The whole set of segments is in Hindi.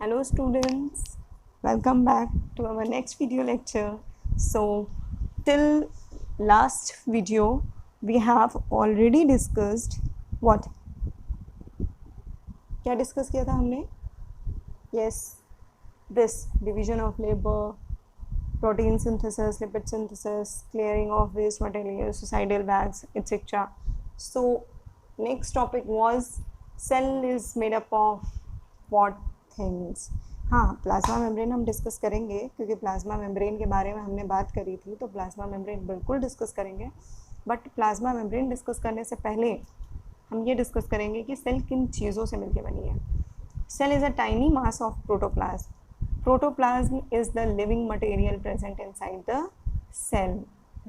Hello students, welcome back to our next video lecture. So till last video we have already discussed what? क्या डिस्कस किया था हमने? Yes, this division of labor, protein synthesis, lipid synthesis, clearing of waste materials, suicidal bags, etc. So next topic was cell is made up of what things. हाँ, प्लाज्मा मेम्ब्रेन हम डिस्कस करेंगे क्योंकि प्लाज्मा मेम्ब्रेन के बारे में हमने बात करी थी, तो प्लाज्मा मेम्ब्रेन बिल्कुल डिस्कस करेंगे. बट प्लाज्मा मेम्ब्रेन डिस्कस करने से पहले हम ये डिस्कस करेंगे कि सेल किन चीज़ों से मिलकर बनी है. Cell is a tiny mass of protoplasm. Protoplasm is the living material present inside the cell,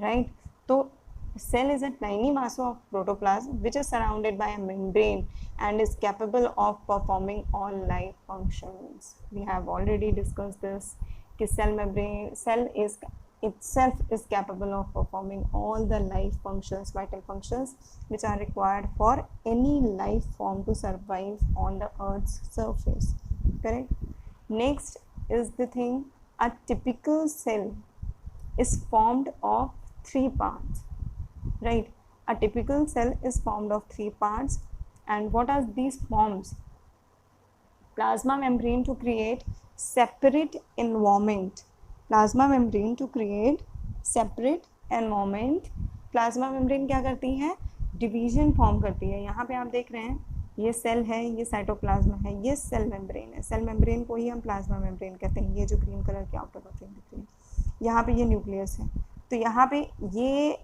right? So cell is a tiny mass of protoplasm which is surrounded by a membrane and is capable of performing all life functions. We have already discussed this. कि cell is itself is capable of performing all the life functions, vital functions which are required for any life form to survive on the earth's surface. Correct? Next is the thing, a typical cell is formed of 3 parts, right? A typical cell is formed of 3 parts. And what are these forms? Plasma membrane to create separate environment. Plasma membrane to create separate environment. Plasma membrane क्या करती है? डिवीजन फॉर्म करती है. यहाँ पे आप देख रहे हैं ये सेल है, ये साइटोप्लाज्म है, ये सेल मेम्ब्रेन है. सेल मेम्ब्रेन को ही हम प्लाज्मा मेम्ब्रेन कहते हैं. ये जो ग्रीन कलर की आउटर कवरिंग दिख रही है, यहाँ पे ये न्यूक्लियस है. तो यहाँ पे ये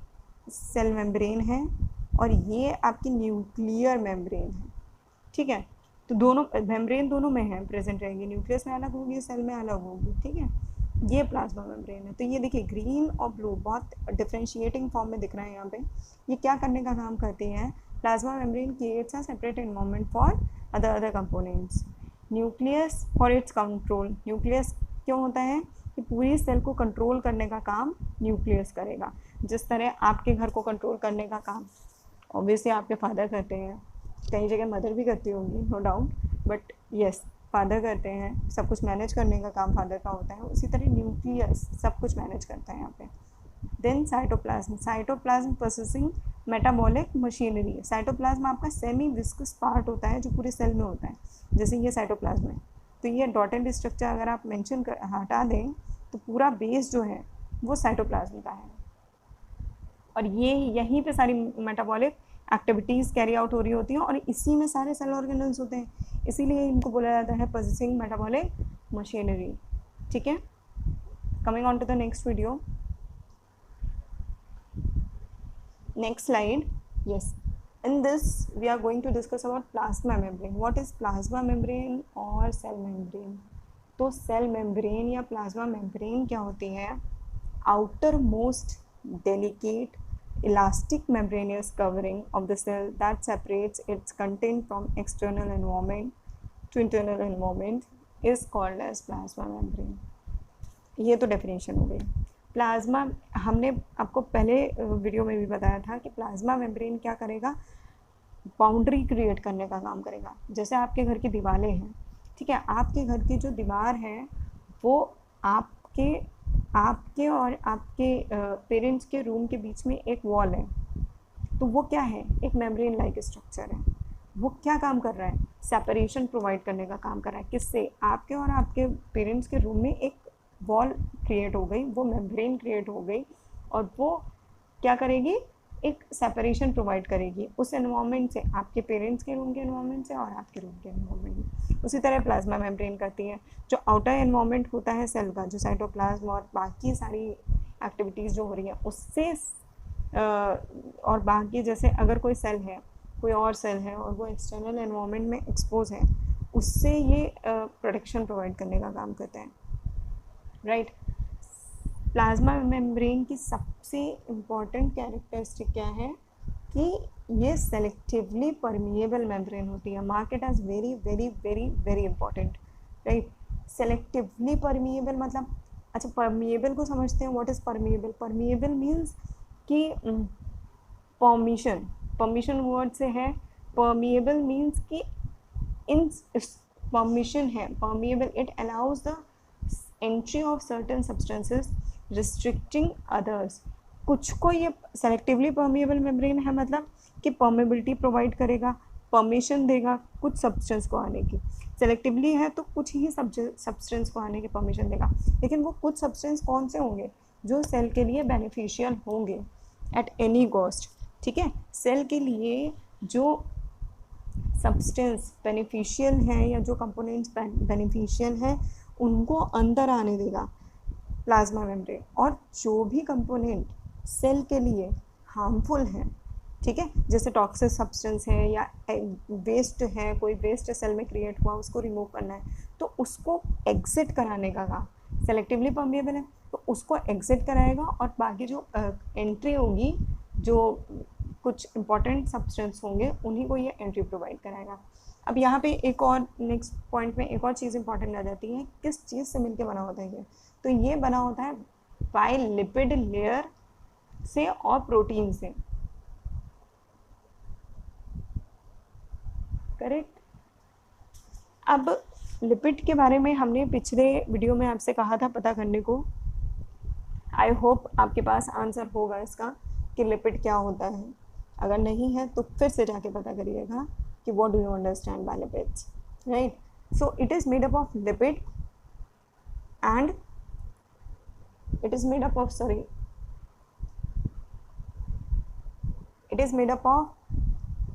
सेल मेम्ब्रेन है और ये आपकी न्यूक्लियर मेम्ब्रेन है. ठीक है, तो दोनों मेम्ब्रेन दोनों में है, प्रेजेंट रहेगी. न्यूक्लियस में अलग होगी, सेल में अलग होगी. ठीक है, ये प्लाज्मा मेम्ब्रेन है. तो ये देखिए ग्रीन और ब्लू बहुत डिफ्रेंशिएटिंग फॉर्म में दिख रहा है यहाँ पे. ये क्या करने का काम करती है? Plasma membrane creates a separate environment for other components. Nucleus for its control. Nucleus क्यों होता है? कि पूरी सेल को कंट्रोल करने का काम न्यूक्लियस करेगा. जिस तरह आपके घर को कंट्रोल करने का काम ऑब्वियसली आपके फादर करते हैं, कई जगह मदर भी करती होंगी, no doubt, but yes father करते हैं. सब कुछ मैनेज करने का काम फादर का होता है. उसी तरह न्यूक्लियस सब कुछ मैनेज करता है यहाँ पे. Then cytoplasm. Cytoplasm processing metabolic machinery. Cytoplasm आपका सेमी विस्कस पार्ट होता है जो पूरे सेल में होता है. जैसे ये साइटोप्लाज्म है, तो ये डॉटेड स्ट्रक्चर अगर आप मेंशन कर हटा दें तो पूरा बेस जो है वो साइटोप्लाज्म का है. और ये यहीं पे सारी मेटाबॉलिक एक्टिविटीज़ कैरी आउट हो रही होती हैं और इसी में सारे सेल ऑर्गेनल्स होते हैं. इसीलिए इनको बोला जाता है पोजेसिंग मेटाबॉलिक मशीनरी. ठीक है, coming on to the next video. Next slide. Yes, in this we are going to discuss about plasma membrane. What is plasma membrane or cell membrane? तो cell membrane या plasma membrane क्या होती है? Outermost delicate elastic membranous covering of the cell that separates its content from external environment to internal environment is called as plasma membrane. ये तो डेफिनेशन हो गई. प्लाज्मा हमने आपको पहले वीडियो में भी बताया था कि प्लाज्मा मेम्ब्रेन क्या करेगा? बाउंड्री क्रिएट करने का काम करेगा. जैसे आपके घर की दीवारें हैं, ठीक है, आपके घर की जो दीवार है वो आपके और आपके पेरेंट्स के रूम के बीच में एक वॉल है. तो वो क्या है? एक मेम्ब्रेन लाइक स्ट्रक्चर है. वो क्या काम कर रहा है? सेपरेशन प्रोवाइड करने का काम कर रहा है. किससे? आपके और आपके पेरेंट्स के रूम में एक वॉल क्रिएट हो गई, वो मेम्ब्रेन क्रिएट हो गई और वो क्या करेगी? एक सेपरेशन प्रोवाइड करेगी उस एनवायरनमेंट से, आपके पेरेंट्स के रूम के एनवायरनमेंट से और आपके रूम के एनवायरनमेंट में. उसी तरह प्लाज्मा मेम्ब्रेन करती है. जो आउटर एनवायरनमेंट होता है सेल का, जो साइटोप्लाज्म और बाकी सारी एक्टिविटीज़ जो हो रही है उससे और बाकी जैसे अगर कोई सेल है, कोई और सेल है और वो एक्सटर्नल एनवायरनमेंट में एक्सपोज है, उससे ये प्रोटेक्शन प्रोवाइड करने का काम करता है. राइट. प्लाज्मा मेम्ब्रेन की सबसे इम्पॉर्टेंट कैरेक्टरिस्टिक क्या है? कि ये सेलेक्टिवली परमिएबल मेम्ब्रेन होती है. Mark it as very very very very important. Right. Selectively permeable मतलब, अच्छा परमिएबल को समझते हैं. What is permeable? Permeable means कि परमिशन वर्ड से है. परमिएबल मीन्स कि इन परमिशन है, permeable, it allows the entry of certain substances restricting others. कुछ को ये सेलेक्टिवली परमिएबल मेम्ब्रेन है, मतलब कि परमेबिलिटी प्रोवाइड करेगा, परमिशन देगा कुछ सब्सटेंस को आने की। सेलेक्टिवली है तो कुछ ही सब्सटेंस को आने की परमिशन देगा, लेकिन वो कुछ सब्सटेंस कौन से होंगे जो सेल के लिए बेनिफिशियल होंगे एट एनी कॉस्ट। ठीक है, सेल के लिए जो सब्सटेंस बेनिफिशियल है या जो कंपोनेंट्स बेनिफिशियल हैं उनको अंदर आने देगा प्लाज्मा मेम्ब्रेन, और जो भी कंपोनेंट सेल के लिए हार्मफुल है, ठीक है, जैसे टॉक्सिक सब्सटेंस है या वेस्ट है, कोई वेस्ट सेल में क्रिएट हुआ उसको रिमूव करना है, तो उसको एग्जिट कराने का काम। सेलेक्टिवली परमिएबल है तो उसको एग्जिट कराएगा, और बाकी जो एंट्री होगी, जो कुछ इंपॉर्टेंट सब्सटेंस होंगे उन्हीं को ये एंट्री प्रोवाइड कराएगा। अब यहाँ पे एक और नेक्स्ट पॉइंट में एक और चीज़ इंपॉर्टेंट आ जाती है, किस चीज़ से मिलके बना होता है ये, तो ये बना होता है बाय लिपिड लेयर से और प्रोटीन से, करेक्ट। अब लिपिड के बारे में हमने पिछले वीडियो में आपसे कहा था पता करने को, आई होप आपके पास आंसर होगा इसका कि लिपिड क्या होता है। अगर नहीं है तो फिर से जाके पता करिएगा कि what do you understand by lipids, right. So it is made up of lipid and it is made up of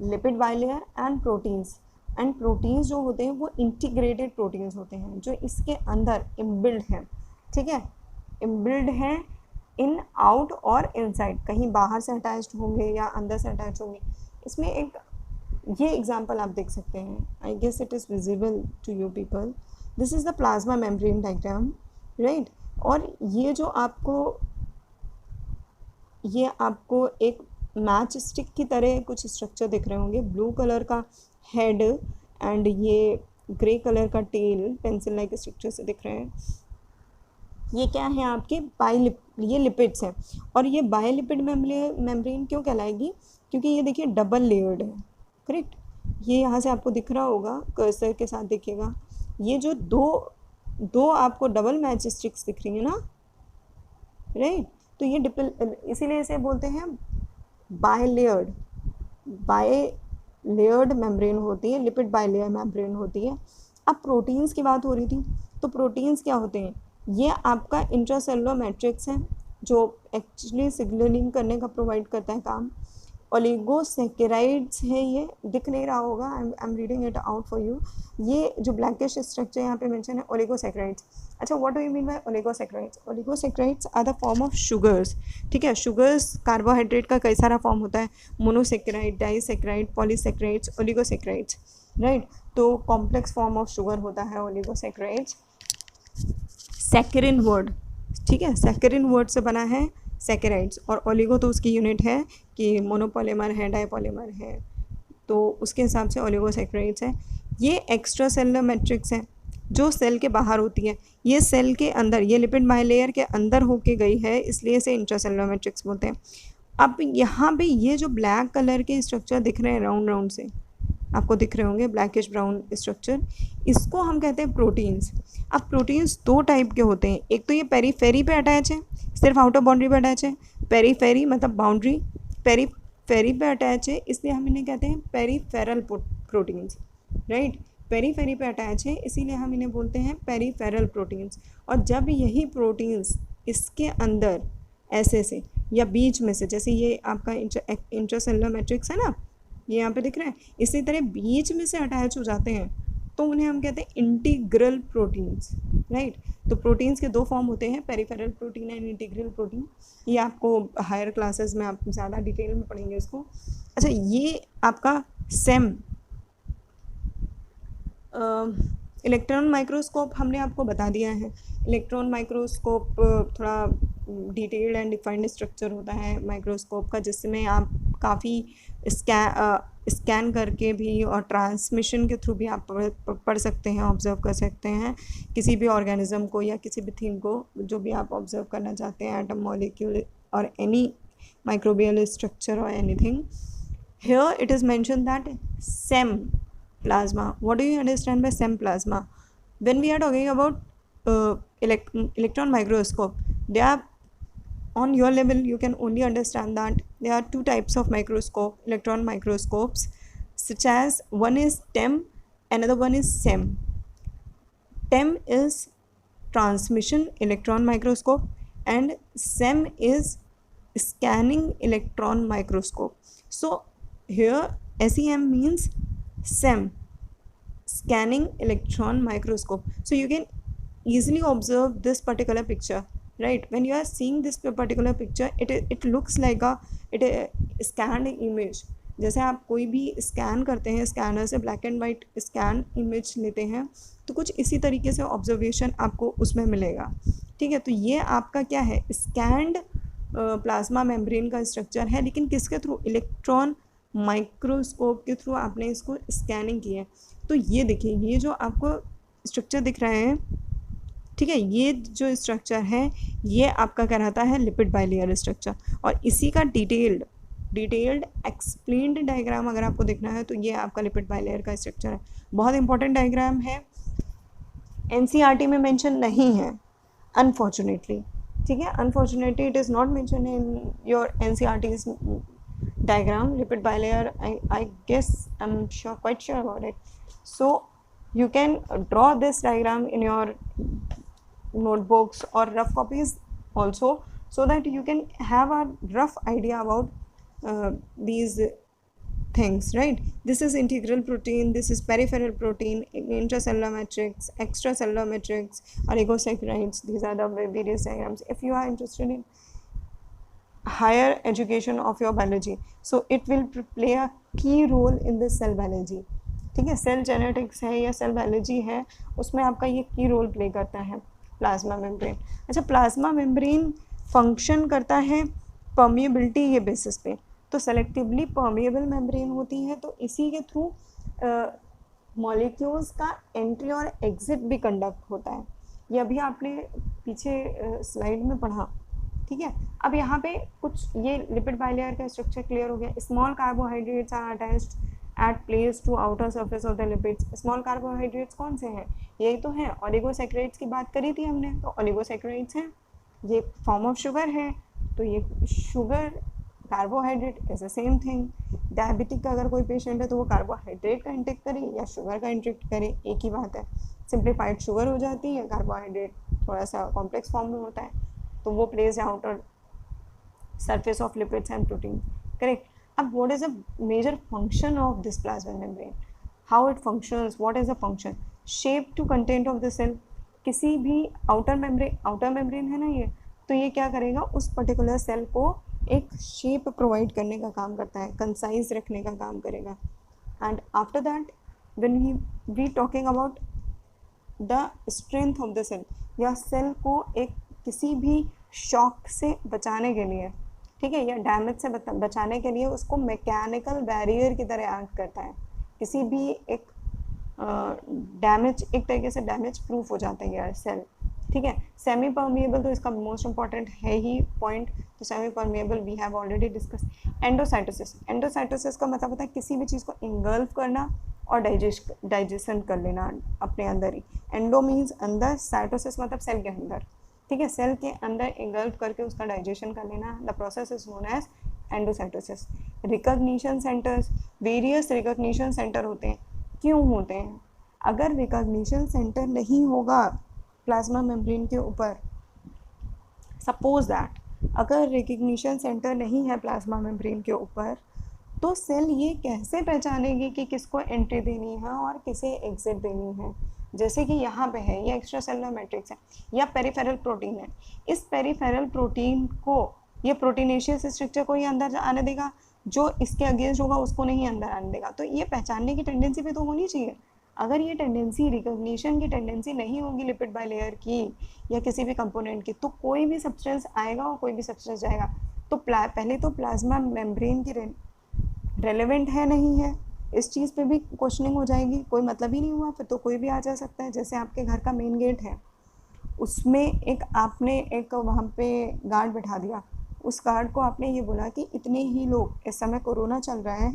lipid bilayer and proteins, and proteins जो होते हैं वो integrated proteins होते हैं जो इसके अंदर इम्बिल्ड हैं, ठीक है, इम्बिल्ड हैं इन आउट और इनसाइड, कहीं बाहर से अटैच्ड होंगे या अंदर से अटैच होंगे। इसमें एक ये एग्जांपल आप देख सकते हैं, I guess it is visible to you people, this is the plasma membrane diagram, right. और ये जो आपको एक मैच स्टिक की तरह कुछ स्ट्रक्चर दिख रहे होंगे, ब्लू कलर का हेड एंड ये ग्रे कलर का टेल पेंसिल लाइक स्ट्रक्चर से दिख रहे हैं, ये क्या है आपके ये लिपिड्स हैं। और ये बायोलिपिड मेम्ब्रेन क्यों कहलाएगी, क्योंकि ये देखिए डबल लेयर्ड है, करेक्ट। ये यहाँ से आपको दिख रहा होगा, कर्सर के साथ दिखेगा, ये जो दो आपको डबल मैच स्टिक्स दिख रही है ना, राइट, तो ये इसीलिए इसे बोलते हैं बायलेयर्ड मेम्ब्रेन होती है, लिपिड बायलेयर मेम्ब्रेन होती है। अब प्रोटीन्स की बात हो रही थी, तो प्रोटीन्स क्या होते हैं, ये आपका इंट्रासेलुलर मैट्रिक्स है जो एक्चुअली सिग्नलिंग करने का प्रोवाइड करता है काम। ओलिगोसैकेराइड्स है, ये दिख नहीं रहा होगा, I am reading it out for you. ये जो ब्लैकिश स्ट्रक्चर यहाँ पे मेंशन है ओलिगोसैकेराइड्स। अच्छा, what do you mean by oligosaccharides? Oligosaccharides are the form of sugars, ठीक है। शुगर्स कार्बोहाइड्रेट का कई सारा फॉर्म होता है, monosaccharide, disaccharide, polysaccharides, oligosaccharides, right. तो कॉम्प्लेक्स फॉर्म ऑफ शुगर होता है ओलिगोसैकेराइड्स। सैकरिन वर्ड, ठीक है, सैकरिन वर्ड से बना है सैकेराइड्स, और ओलिगो तो उसकी यूनिट है कि मोनोपॉलीमर है, डाइपॉलीमर है, तो उसके हिसाब से ओलिगोसैकेराइड्स है। ये एक्स्ट्रा सेलुलर मैट्रिक्स है जो सेल के बाहर होती है, ये सेल के अंदर, ये लिपिड बायलेयर के अंदर होके गई है, इसलिए इसे इंट्रासेलुलर मैट्रिक्स बोलते हैं। अब यहाँ पे ये जो ब्लैक कलर के स्ट्रक्चर दिख रहे हैं राउंड राउंड से आपको दिख रहे होंगे, ब्लैकिश ब्राउन स्ट्रक्चर, इसको हम कहते हैं प्रोटीन्स। अब प्रोटीन्स दो टाइप के होते हैं, एक तो ये पेरीफेरी पे अटैच है, सिर्फ आउटर बाउंड्री पे अटैच है, पेरीफेरी मतलब बाउंड्री, पेरीफेरी पे अटैच है, इसलिए हम इन्हें कहते हैं पेरीफेरल प्रोटीन्स, राइट। पेरीफेरी पे अटैच है इसीलिए हम इन्हें बोलते हैं पेरीफेरल प्रोटीन्स। और जब यही प्रोटीन्स इसके अंदर ऐसे से या बीच में से, जैसे ये आपका इंट्रासेलुलर मैट्रिक्स है ना, ये यहाँ पे दिख रहा है, इसी तरह बीच में से अटैच हो जाते हैं तो उन्हें हम कहते हैं इंटीग्रल प्रोटीन्स, राइट। तो प्रोटीन्स के दो फॉर्म होते हैं, peripheral protein and integral protein. ये आपको हायर क्लासेस में आप ज़्यादा डिटेल में पढ़ेंगे इसको। अच्छा, ये आपका सेम इलेक्ट्रॉन माइक्रोस्कोप हमने आपको बता दिया है। इलेक्ट्रॉन माइक्रोस्कोप थोड़ा डिटेल्ड एंड डिफाइंड स्ट्रक्चर होता है माइक्रोस्कोप का, जिसमें आप काफ़ी स्कैन करके भी और ट्रांसमिशन के थ्रू भी आप पढ़ सकते हैं, ऑब्जर्व कर सकते हैं किसी भी ऑर्गेनिज्म को या किसी भी थिंग को जो भी आप ऑब्जर्व करना चाहते हैं, एटम, मॉलिक्यूल और एनी माइक्रोबियल स्ट्रक्चर और anything. Here it is mention that same plasma. What do you understand by SEM plasma? When we are talking about electron microscope, they are on your level. You can only understand that there are two types of microscope, electron microscopes, such as one is TEM, another one is SEM. TEM is transmission electron microscope and SEM is scanning electron microscope. So here SEM means SEM, scanning electron microscope. So you can easily observe this particular picture, right? When you are seeing this particular picture, it looks like a scanned image. जैसे आप कोई भी स्कैन करते हैं, स्कैनर से black and white scan image लेते हैं, तो कुछ इसी तरीके से ऑब्जर्वेशन आपको उसमें मिलेगा, ठीक है। तो ये आपका क्या है, स्कैंड प्लाज्मा मेम्ब्रेन का स्ट्रक्चर है, लेकिन किसके थ्रू, इलेक्ट्रॉन माइक्रोस्कोप के थ्रू आपने इसको स्कैनिंग की है। तो ये देखिए, ये जो आपको स्ट्रक्चर दिख रहा है, ठीक है, ये जो स्ट्रक्चर है ये आपका कहलाता है लिपिड बाइलेयर स्ट्रक्चर। और इसी का डिटेल्ड एक्सप्लेन्ड डायग्राम अगर आपको देखना है तो ये आपका लिपिड बाइलेयर का स्ट्रक्चर है। बहुत इंपॉर्टेंट डायग्राम है, एनसीईआरटी में मेंशन नहीं है अनफॉर्चुनेटली, ठीक है। Unfortunately it is not mention in your NCERTs diagram, lipid bilayer. I guess I'm quite sure about it. So you can draw this diagram in your notebooks or rough copies also, so that you can have a rough idea about these things, right? This is integral protein, this is peripheral protein, intracellular matrix, extracellular matrix, oligosaccharides. These are the various diagrams. If you are interested in higher education of your biology, so it will play a key role in this cell biology, ठीक है। सेल जेनेटिक्स है या सेल बायोलॉजी है, उसमें आपका ये की रोल प्ले करता है प्लाज्मा मेम्ब्रेन। अच्छा, प्लाज्मा मेम्ब्रेन फंक्शन करता है परमिएबिलिटी के बेसिस पे, तो सेलेक्टिवली परमिएबल मेम्ब्रेन होती है, तो इसी के थ्रू मॉलिक्यूल्स का एंट्री और एग्जिट भी कंडक्ट होता है। ये अभी आपने पीछे स्लाइड में पढ़ा, ठीक है। अब यहाँ पे कुछ ये लिपिड बाइलेयर का स्ट्रक्चर क्लियर हो गया। Small carbohydrates are attached at place to outer surface of the lipids. Small carbohydrates कौन से हैं, यही तो हैं, ओलिगोसैकेराइड्स की बात करी थी हमने, तो ओलिगोसैकेराइड्स हैं, ये फॉर्म ऑफ शुगर है, तो ये sugar carbohydrate is the same thing. Diabetic का अगर कोई पेशेंट है तो वो कार्बोहाइड्रेट का इंटेक करे या शुगर का इंटेक करे, एक ही बात है। सिंप्लीफाइड शुगर हो जाती है, कार्बोहाइड्रेट थोड़ा सा कॉम्प्लेक्स फॉर्म में होता है, तो वो place outer surface of lipids and protein, correct। अब what is the major function of this plasma membrane, how it functions, what is the function, shape to content of the cell। किसी भी आउटर मेम्ब्रेन है ना ये, तो ये क्या करेगा, उस पर्टिकुलर सेल को एक शेप प्रोवाइड करने का काम करता है, कंसाइज रखने का काम करेगा। And after that when we talking about the strength of the cell, या सेल को एक किसी भी शॉक से बचाने के लिए, ठीक है, या डैमेज से बचाने के लिए उसको मैकेनिकल बैरियर की तरह एक्ट करता है। किसी भी एक डैमेज, एक तरीके से डैमेज प्रूफ हो जाता है यार सेल, ठीक है। सेमी परमिएबल तो इसका मोस्ट इंपॉर्टेंट है ही पॉइंट, तो semi permeable we have already discuss. Endocytosis का मतलब होता है किसी भी चीज़ को इंगल्फ करना और डाइजेशन कर लेना अपने अंदर ही। एंडो मीन्स अंदर, साइटोसिस मतलब सेल के अंदर, ठीक है, सेल के अंदर इंगल्फ करके उसका डाइजेशन कर लेना, the process is known as endocytosis. Recognition centres, various recognition centre होते हैं, क्यों होते हैं, अगर रिकॉग्निशन सेंटर नहीं होगा प्लाज्मा मेम्ब्रेन के ऊपर, सपोज दैट अगर रिकॉग्निशन सेंटर नहीं है प्लाज्मा मेम्ब्रेन के ऊपर, तो सेल ये कैसे पहचानेगी कि किसको एंट्री देनी है और किसे एग्जिट देनी है। जैसे कि यहाँ पे है, ये एक्स्ट्रा सेलुलर मैट्रिक्स है या पेरिफेरल प्रोटीन है, इस पेरिफेरल प्रोटीन को, ये प्रोटीनेशियस स्ट्रक्चर को ही अंदर आने देगा, जो इसके अगेंस्ट होगा उसको नहीं अंदर आने देगा। तो ये पहचानने की टेंडेंसी भी तो होनी चाहिए। अगर ये टेंडेंसी, रिकॉग्निशन की टेंडेंसी नहीं होगी लिपिड बाइलेयर की या किसी भी कंपोनेंट की, तो कोई भी सब्सटेंस आएगा और कोई भी सब्सटेंस जाएगा। तो पहले तो प्लाज्मा मेम्ब्रेन की रेलेवेंट है नहीं है, इस चीज़ पे भी क्वेश्चनिंग हो जाएगी, कोई मतलब ही नहीं हुआ, फिर तो कोई भी आ जा सकता है। जैसे आपके घर का मेन गेट है, उसमें एक आपने एक वहाँ पे गार्ड बैठा दिया, उस गार्ड को आपने ये बोला कि इतने ही लोग, इस समय कोरोना चल रहा है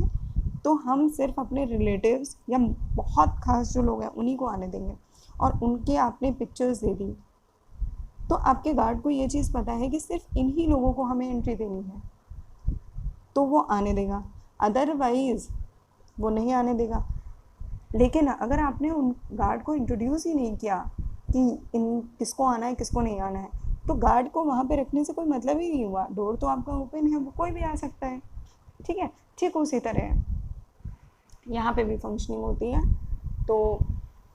तो हम सिर्फ अपने रिलेटिव्स या बहुत खास जो लोग हैं उन्हीं को आने देंगे, और उनके आपने पिक्चर्स दे दी, तो आपके गार्ड को ये चीज़ पता है कि सिर्फ इन्हीं लोगों को हमें एंट्री देनी है, तो वो आने देगा, अदरवाइज़ वो नहीं आने देगा। लेकिन अगर आपने उन गार्ड को इंट्रोड्यूस ही नहीं किया कि इन किसको आना है किसको नहीं आना है, तो गार्ड को वहाँ पे रखने से कोई मतलब ही नहीं हुआ। डोर तो आपका ओपन है, वो कोई भी आ सकता है, ठीक है। ठीक उसी तरह यहाँ पे भी फंक्शनिंग होती है। तो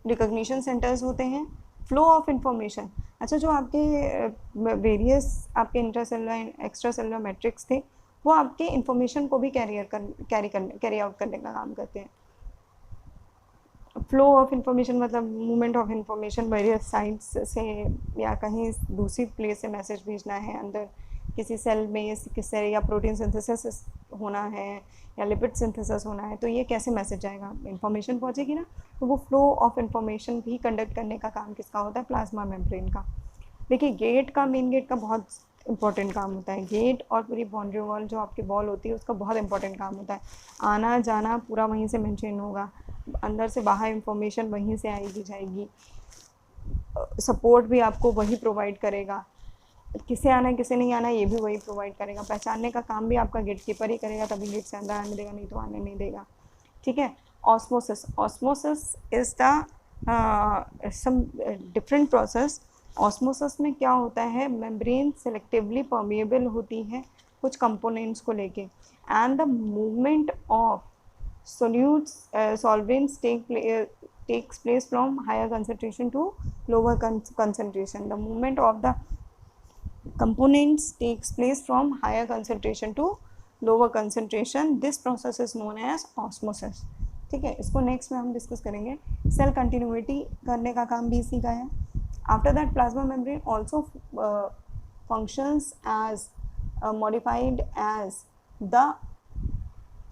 रिकॉग्निशन सेंटर्स होते हैं, फ्लो ऑफ इंफॉर्मेशन। अच्छा, जो आपके वेरियस आपके इंट्रासेलुलर एक्स्ट्रा सेलुलर मैट्रिक्स थे, वो आपके इंफॉर्मेशन को भी कैरी आउट करने का काम करते हैं। फ्लो ऑफ इंफॉर्मेशन मतलब movement of information various sites से, या कहीं दूसरी प्लेस से मैसेज भेजना है अंदर किसी सेल में, किससे या प्रोटीन सिंथेसिस होना है या लिपिड सिंथेसिस होना है, तो ये कैसे मैसेज जाएगा, इंफॉर्मेशन पहुंचेगी ना। तो वो फ्लो ऑफ इंफॉर्मेशन भी कंडक्ट करने का काम किसका होता है, प्लाज्मा मेम्ब्रेन का। देखिए गेट का, मेन गेट का बहुत इंपॉर्टेंट काम होता है। गेट और पूरी बाउंड्री वॉल जो आपकी वॉल होती है उसका बहुत इंपॉर्टेंट काम होता है। आना जाना पूरा वहीं से मेंटेन होगा, अंदर से बाहर इंफॉर्मेशन वहीं से आएगी जाएगी, सपोर्ट भी आपको वही प्रोवाइड करेगा, किसे आना है किसे नहीं आना है ये भी वही प्रोवाइड करेगा, पहचानने का काम भी आपका गेट कीपर ही करेगा, तभी गेट से अंदर आने देगा, नहीं तो आने नहीं देगा, ठीक है। Osmosis, osmosis is the some different process. Osmosis में क्या होता है, मेम्ब्रेन सेलेक्टिवली परमिएबल होती है कुछ कंपोनेंट्स को लेके, and the movement of solutes solvents takes place from higher concentration to lower concentration. The movement of the components takes place from higher concentration to lower concentration. This process is known as osmosis, ठीक है। इसको नेक्स्ट में हम डिस्कस करेंगे। सेल कंटिन्यूटी करने का काम भी इसी का है। After that plasma membrane also functions as modified as the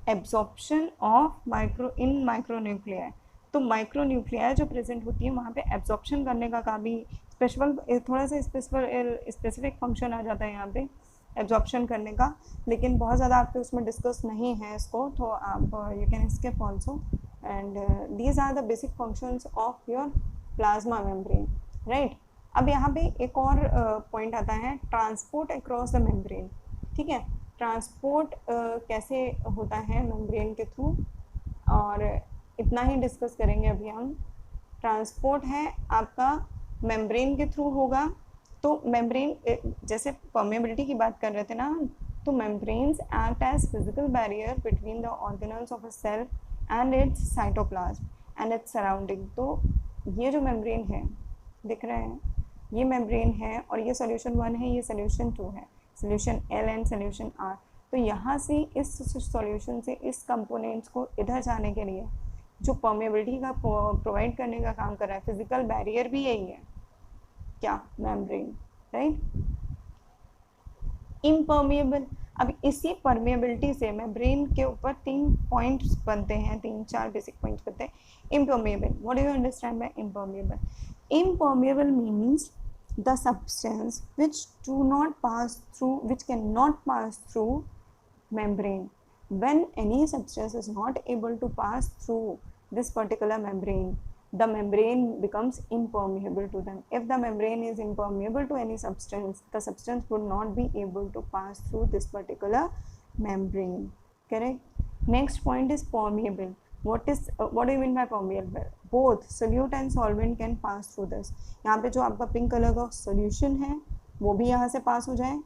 absorption of micronuclei. तो माइक्रोन्यूक्लियाई जो प्रेजेंट होती है वहाँ पे एब्जॉर्प्शन करने का काम भी थोड़ा सा स्पेसिफिक फंक्शन आ जाता है यहाँ पे एब्जॉर्प्शन करने का, लेकिन बहुत ज़्यादा आपके उसमें डिस्कस नहीं है इसको, तो आप you can skip also. And these are the basic functions of your plasma membrane, right. अब यहाँ पे एक और पॉइंट आता है, ट्रांसपोर्ट अक्रॉस द मेम्ब्रेन, ठीक है। ट्रांसपोर्ट कैसे होता है मेम्ब्रेन के थ्रू, और इतना ही डिस्कस करेंगे अभी हम। ट्रांसपोर्ट है आपका मेम्ब्रेन के थ्रू होगा, तो मेम्ब्रेन जैसे परमेबिलिटी की बात कर रहे थे ना, तो membranes act as physical barrier between the organelles of a cell and its cytoplasm and its surrounding. तो ये जो मेम्ब्रेन है दिख रहे हैं, ये मेम्ब्रेन है, और ये सोल्यूशन 1 है, ये सोल्यूशन 2 है, solution L and solution R। तो यहाँ से इस सॉल्यूशन से इस कंपोनेंट्स को इधर जाने के लिए जो परमेबिलिटी का प्रोवाइड करने का काम कर रहा है, फिजिकल बैरियर भी यही है, क्या, मेम्ब्रेन, राइट। इम्पर्मिएबल, अब इसी परमेबिलिटी से मेम्ब्रेन के ऊपर 3 पॉइंट्स बनते हैं, 3-4 बेसिक पॉइंट्स बनते हैं। Impermeable, what do you understand by impermeable? Impermeable means the substance which cannot pass through membrane. When any substance is not able to pass through this particular membrane, the membrane becomes impermeable to them. If the membrane is impermeable to any substance, the substance would not be able to pass through this particular membrane, correct? Next point is permeable. what do you mean by permeable? Both solute and solvent can pass through this. यहाँ पे जो आपका पिंक कलर का सॉल्यूशन है वो भी यहाँ से पास हो जाए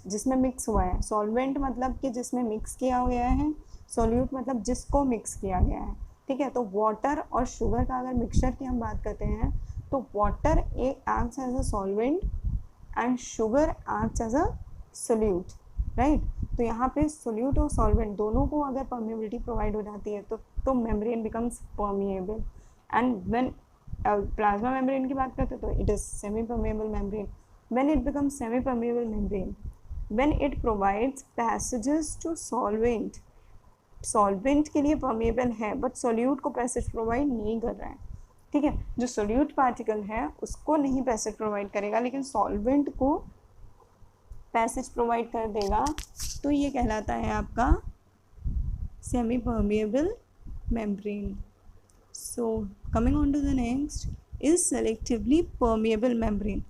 जिसमें मिक्स हुआ है। सॉल्वेंट मतलब कि जिसमें मिक्स किया गया है, सोल्यूट मतलब जिसको मिक्स किया गया है, ठीक है। तो वाटर और शुगर का अगर मिक्सचर की हम बात करते हैं, तो water acts as a solvent and sugar acts as a solute, right. तो यहाँ पे सोल्यूट और सॉल्वेंट दोनों को अगर परमेबिलिटी प्रोवाइड हो जाती है तो membrane becomes permeable. And when plasma membrane की बात करते हैं तो it is semi permeable membrane. When it becomes semi permeable membrane, when it provides passages to solvent, solvent के लिए परमिएबल है बट सोल्यूट को पैसेज प्रोवाइड नहीं कर रहा है, ठीक है। जो सोल्यूट पार्टिकल है उसको नहीं पैसेज प्रोवाइड करेगा लेकिन सॉल्वेंट को पैसेज प्रोवाइड कर देगा, तो ये कहलाता है आपका semi permeable membrane. So coming on to the next is selectively permeable membrane.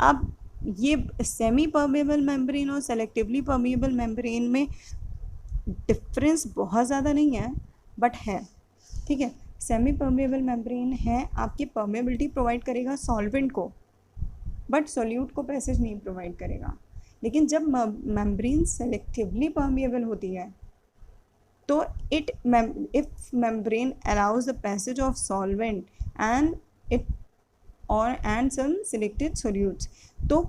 अब ये सेमी परमेबल मेम्ब्रेन और सेलेक्टिवली परमेबल मेम्ब्रेन में डिफरेंस बहुत ज़्यादा नहीं है, बट है, ठीक है। सेमी परमेबल मेम्ब्रेन है, आपकी परमेबिलिटी प्रोवाइड करेगा सॉल्वेंट को, बट सोल्यूट को पैसेज नहीं प्रोवाइड करेगा। लेकिन जब मेम्ब्रेन सेलेक्टिवली परमेबल होती है तो if membrane allows the passage of solvent and some selected solutes, तो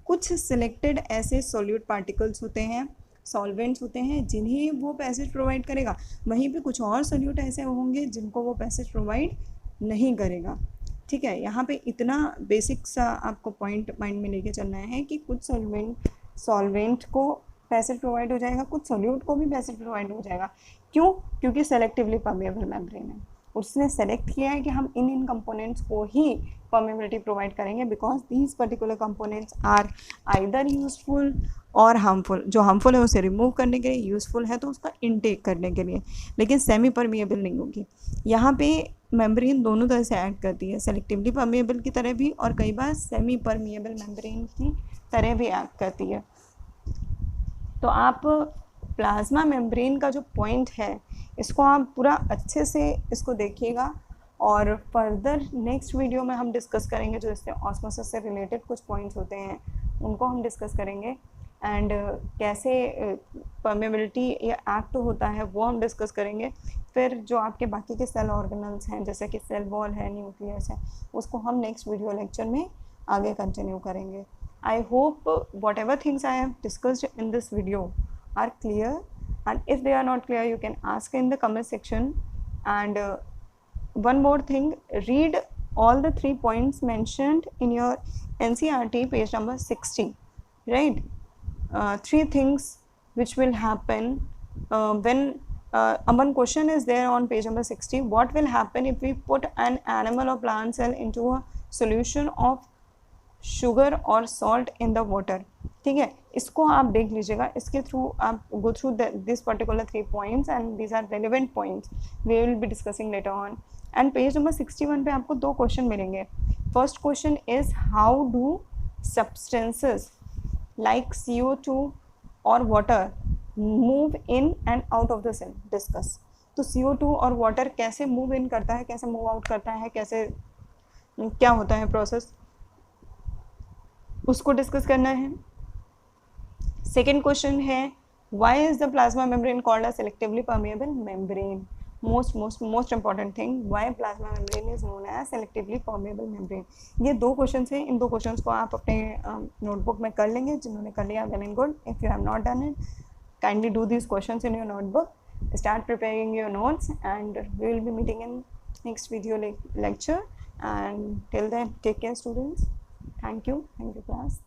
कुछ selected ऐसे solute particles होते हैं, solvents होते हैं जिन्हें वो पैसेज प्रोवाइड करेगा, वहीं पे कुछ और solute ऐसे होंगे जिनको वो पैसेज प्रोवाइड नहीं करेगा, ठीक है। यहाँ पे इतना बेसिक सा आपको पॉइंट माइंड में लेके चलना है कि कुछ सॉल्वेंट को पैसेज प्रोवाइड हो जाएगा, कुछ सोल्यूट को भी पैसेज प्रोवाइड हो जाएगा। क्यों? क्योंकि सेलेक्टिवली परमेबल मेम्ब्रेन है, उसने सेलेक्ट किया है कि हम इन कंपोनेंट्स को ही परमेबिलिटी प्रोवाइड करेंगे, because these particular components are either useful और हार्मफुल। जो हार्मफुल है उसे रिमूव करने के लिए, यूजफुल है तो उसका इनटेक करने के लिए, लेकिन सेमी परमेबल नहीं होगी। यहाँ पे मेम्ब्रेन दोनों तरह से एक्ट करती है, सेलेक्टिवली परमेबल की तरह भी और कई बार सेमी परमेबल मेम्ब्रेन की तरह भी एक्ट करती है। तो आप प्लाज्मा मेम्ब्रेन का जो पॉइंट है इसको आप पूरा अच्छे से इसको देखिएगा, और फर्दर नेक्स्ट वीडियो में हम डिस्कस करेंगे जो इससे ऑस्मोसिस से रिलेटेड कुछ पॉइंट्स होते हैं उनको हम डिस्कस करेंगे, एंड कैसे परमेबिलिटी या एक्ट होता है वो हम डिस्कस करेंगे। फिर जो आपके बाकी के सेल ऑर्गेनल्स हैं जैसे कि सेल वॉल है, न्यूक्लियस है, उसको हम नेक्स्ट वीडियो लेक्चर में आगे कंटिन्यू करेंगे। I hope whatever things I have discussed in this video are clear, and if they are not clear you can ask in the comment section. And one more thing, read all the 3 points mentioned in your NCERT page number 60, right? 3 things which will happen when one question is there on page number 60. What will happen if we put an animal or plant cell into a solution of sugar और सॉल्ट इन द वाटर, ठीक है। इसको आप देख लीजिएगा, इसके थ्रू आप go through this particular 3 points and these are relevant points we will be discussing later on. And page number 61 पे आपको 2 क्वेश्चन मिलेंगे। First question is how do substances like CO2 और water move in and out of the cell, discuss. तो CO2 और वाटर कैसे मूव इन करता है, कैसे मूव आउट करता है, कैसे क्या होता है प्रोसेस, उसको डिस्कस करना है। सेकेंड क्वेश्चन है why is the plasma membrane called a selectively permeable membrane. Most important thing, why plasma membrane is known as selectively permeable membrane. ये 2 क्वेश्चन हैं, इन 2 क्वेश्चन को आप अपने नोटबुक में कर लेंगे। जिन्होंने कर लिया well and good, if you have not done it kindly do these question in your notebook, start preparing your notes, and we will be meeting in next video lecture, and till then take care students. Thank you class.